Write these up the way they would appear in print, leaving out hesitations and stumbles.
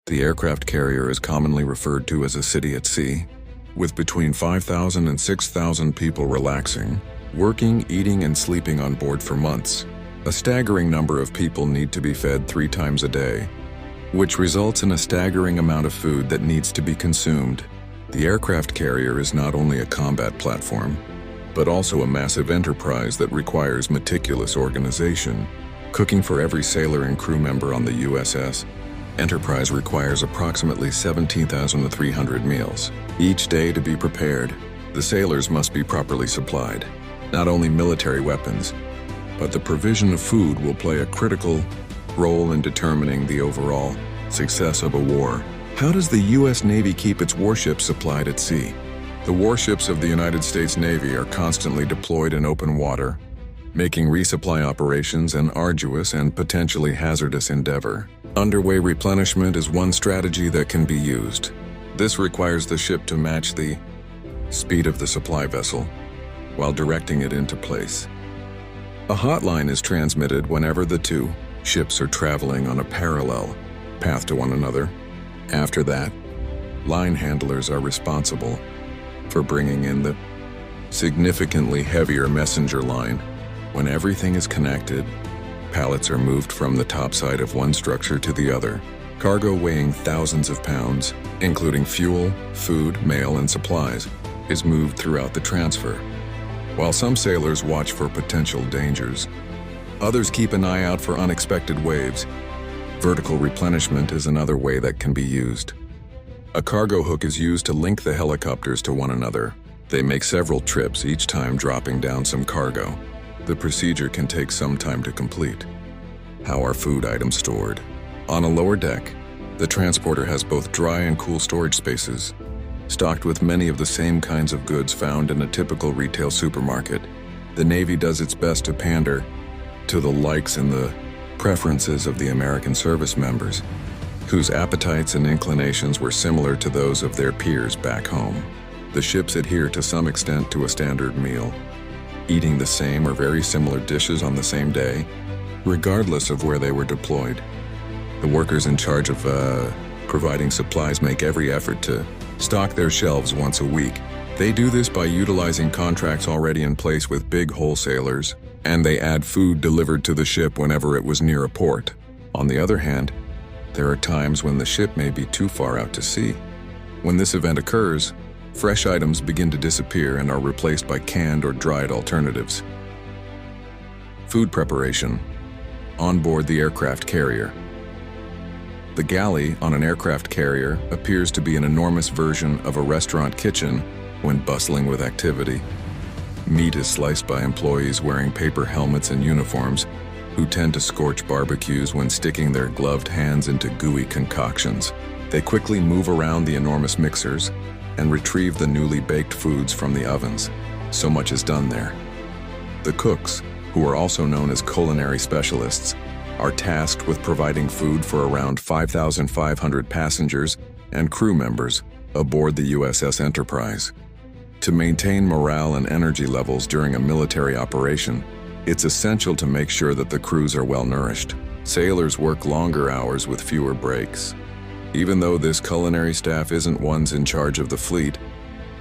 The aircraft carrier is commonly referred to as a city at sea, with between 5,000 and 6,000 people relaxing, working, eating, and sleeping on board for months. A staggering number of people need to be fed 3 times a day, which results in a staggering amount of food that needs to be consumed. The aircraft carrier is not only a combat platform, but also a massive enterprise that requires meticulous organization. Cooking for every sailor and crew member on the USS Enterprise requires approximately 17,300 meals each day to be prepared. The sailors must be properly supplied. Not only military weapons, but the provision of food will play a critical role in determining the overall success of a war. How does the U.S. Navy keep its warships supplied at sea? The warships of the United States Navy are constantly deployed in open water, making resupply operations an arduous and potentially hazardous endeavor. Underway replenishment is one strategy that can be used. This requires the ship to match the speed of the supply vessel while directing it into place. A hotline is transmitted whenever the 2 ships are traveling on a parallel path to one another. After that, line handlers are responsible for bringing in the significantly heavier messenger line. When everything is connected, pallets are moved from the top side of one structure to the other. Cargo weighing thousands of pounds, including fuel, food, mail, and supplies, is moved throughout the transfer. While some sailors watch for potential dangers, others keep an eye out for unexpected waves. Vertical replenishment is another way that can be used. A cargo hook is used to link the helicopters to one another. They make several trips, each time dropping down some cargo. The procedure can take some time to complete. How are food items stored? On a lower deck, the transporter has both dry and cool storage spaces, stocked with many of the same kinds of goods found in a typical retail supermarket. The Navy does its best to pander to the likes and the preferences of the American service members, whose appetites and inclinations were similar to those of their peers back home. The ships adhere to some extent to a standard meal, eating the same or very similar dishes on the same day, regardless of where they were deployed. The workers in charge of providing supplies make every effort to stock their shelves once a week. They do this by utilizing contracts already in place with big wholesalers, and they add food delivered to the ship whenever it was near a port. On the other hand, there are times when the ship may be too far out to sea. When this event occurs, fresh items begin to disappear and are replaced by canned or dried alternatives. Food preparation. On board the aircraft carrier. The galley on an aircraft carrier appears to be an enormous version of a restaurant kitchen when bustling with activity. Meat is sliced by employees wearing paper helmets and uniforms, who tend to scorch barbecues when sticking their gloved hands into gooey concoctions. They quickly move around the enormous mixers and retrieve the newly baked foods from the ovens. So much is done there. The cooks, who are also known as culinary specialists, are tasked with providing food for around 5,500 passengers and crew members aboard the USS Enterprise. To maintain morale and energy levels during a military operation, it's essential to make sure that the crews are well nourished. Sailors work longer hours with fewer breaks. Even though this culinary staff isn't ones in charge of the fleet,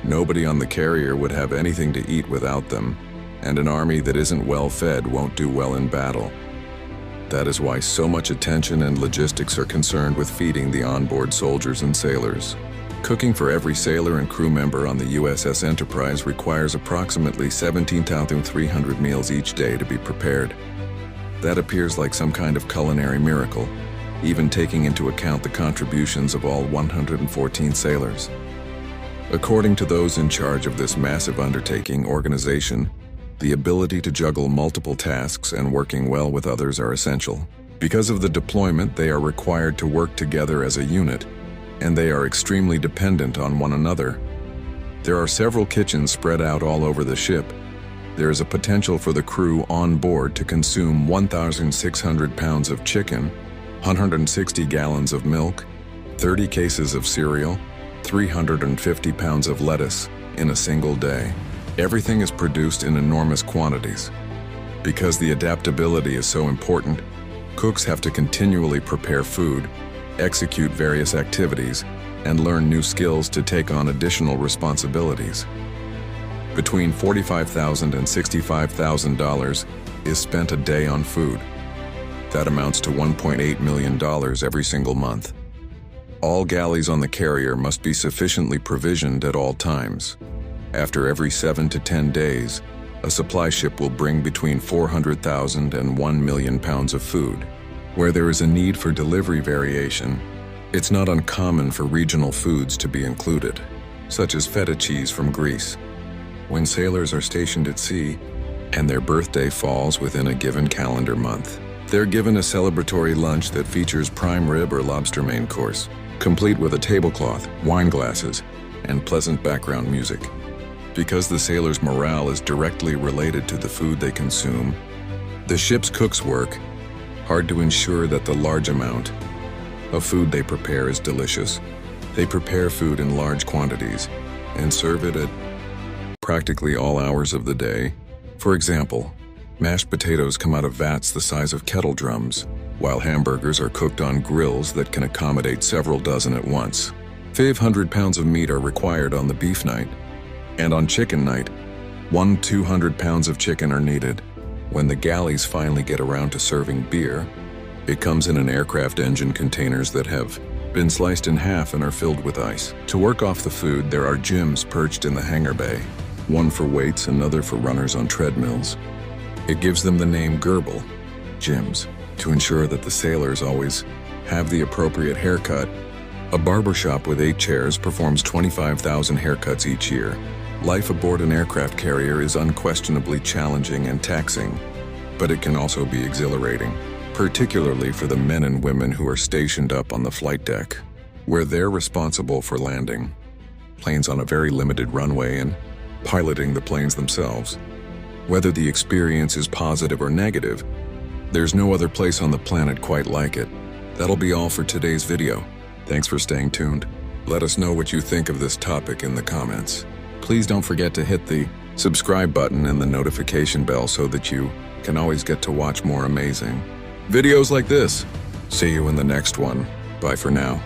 nobody on the carrier would have anything to eat without them, and an army that isn't well fed won't do well in battle. That is why so much attention and logistics are concerned with feeding the onboard soldiers and sailors. Cooking for every sailor and crew member on the USS Enterprise requires approximately 17,300 meals each day to be prepared. That appears like some kind of culinary miracle, even taking into account the contributions of all 114 sailors. According to those in charge of this massive undertaking organization, the ability to juggle multiple tasks and working well with others are essential. Because of the deployment, they are required to work together as a unit, and they are extremely dependent on one another. There are several kitchens spread out all over the ship. There is a potential for the crew on board to consume 1,600 pounds of chicken, 160 gallons of milk, 30 cases of cereal, 350 pounds of lettuce in a single day. Everything is produced in enormous quantities. Because the adaptability is so important, cooks have to continually prepare food, execute various activities, and learn new skills to take on additional responsibilities. Between $45,000 and $65,000 is spent a day on food. That amounts to $1.8 million every single month. All galleys on the carrier must be sufficiently provisioned at all times. After every 7 to 10 days, a supply ship will bring between 400,000 and 1 million pounds of food. Where there is a need for delivery variation, it's not uncommon for regional foods to be included, such as feta cheese from Greece. When sailors are stationed at sea and their birthday falls within a given calendar month, they're given a celebratory lunch that features prime rib or lobster main course, complete with a tablecloth, wine glasses, and pleasant background music. Because the sailors' morale is directly related to the food they consume, the ship's cooks work hard to ensure that the large amount of food they prepare is delicious. They prepare food in large quantities and serve it at practically all hours of the day. For example, mashed potatoes come out of vats the size of kettle drums, while hamburgers are cooked on grills that can accommodate several dozen at once. 500 pounds of meat are required on the beef night, and on chicken night, 200 pounds of chicken are needed. When the galleys finally get around to serving beer, it comes in an aircraft engine containers that have been sliced in half and are filled with ice. To work off the food, there are gyms perched in the hangar bay, one for weights, another for runners on treadmills. It gives them the name Gerbil, gyms, to ensure that the sailors always have the appropriate haircut. A barbershop with 8 chairs performs 25,000 haircuts each year. Life aboard an aircraft carrier is unquestionably challenging and taxing, but it can also be exhilarating, particularly for the men and women who are stationed up on the flight deck, where they're responsible for landing planes on a very limited runway and piloting the planes themselves. Whether the experience is positive or negative, there's no other place on the planet quite like it. That'll be all for today's video. Thanks for staying tuned. Let us know what you think of this topic in the comments. Please don't forget to hit the subscribe button and the notification bell so that you can always get to watch more amazing videos like this. See you in the next one. Bye for now.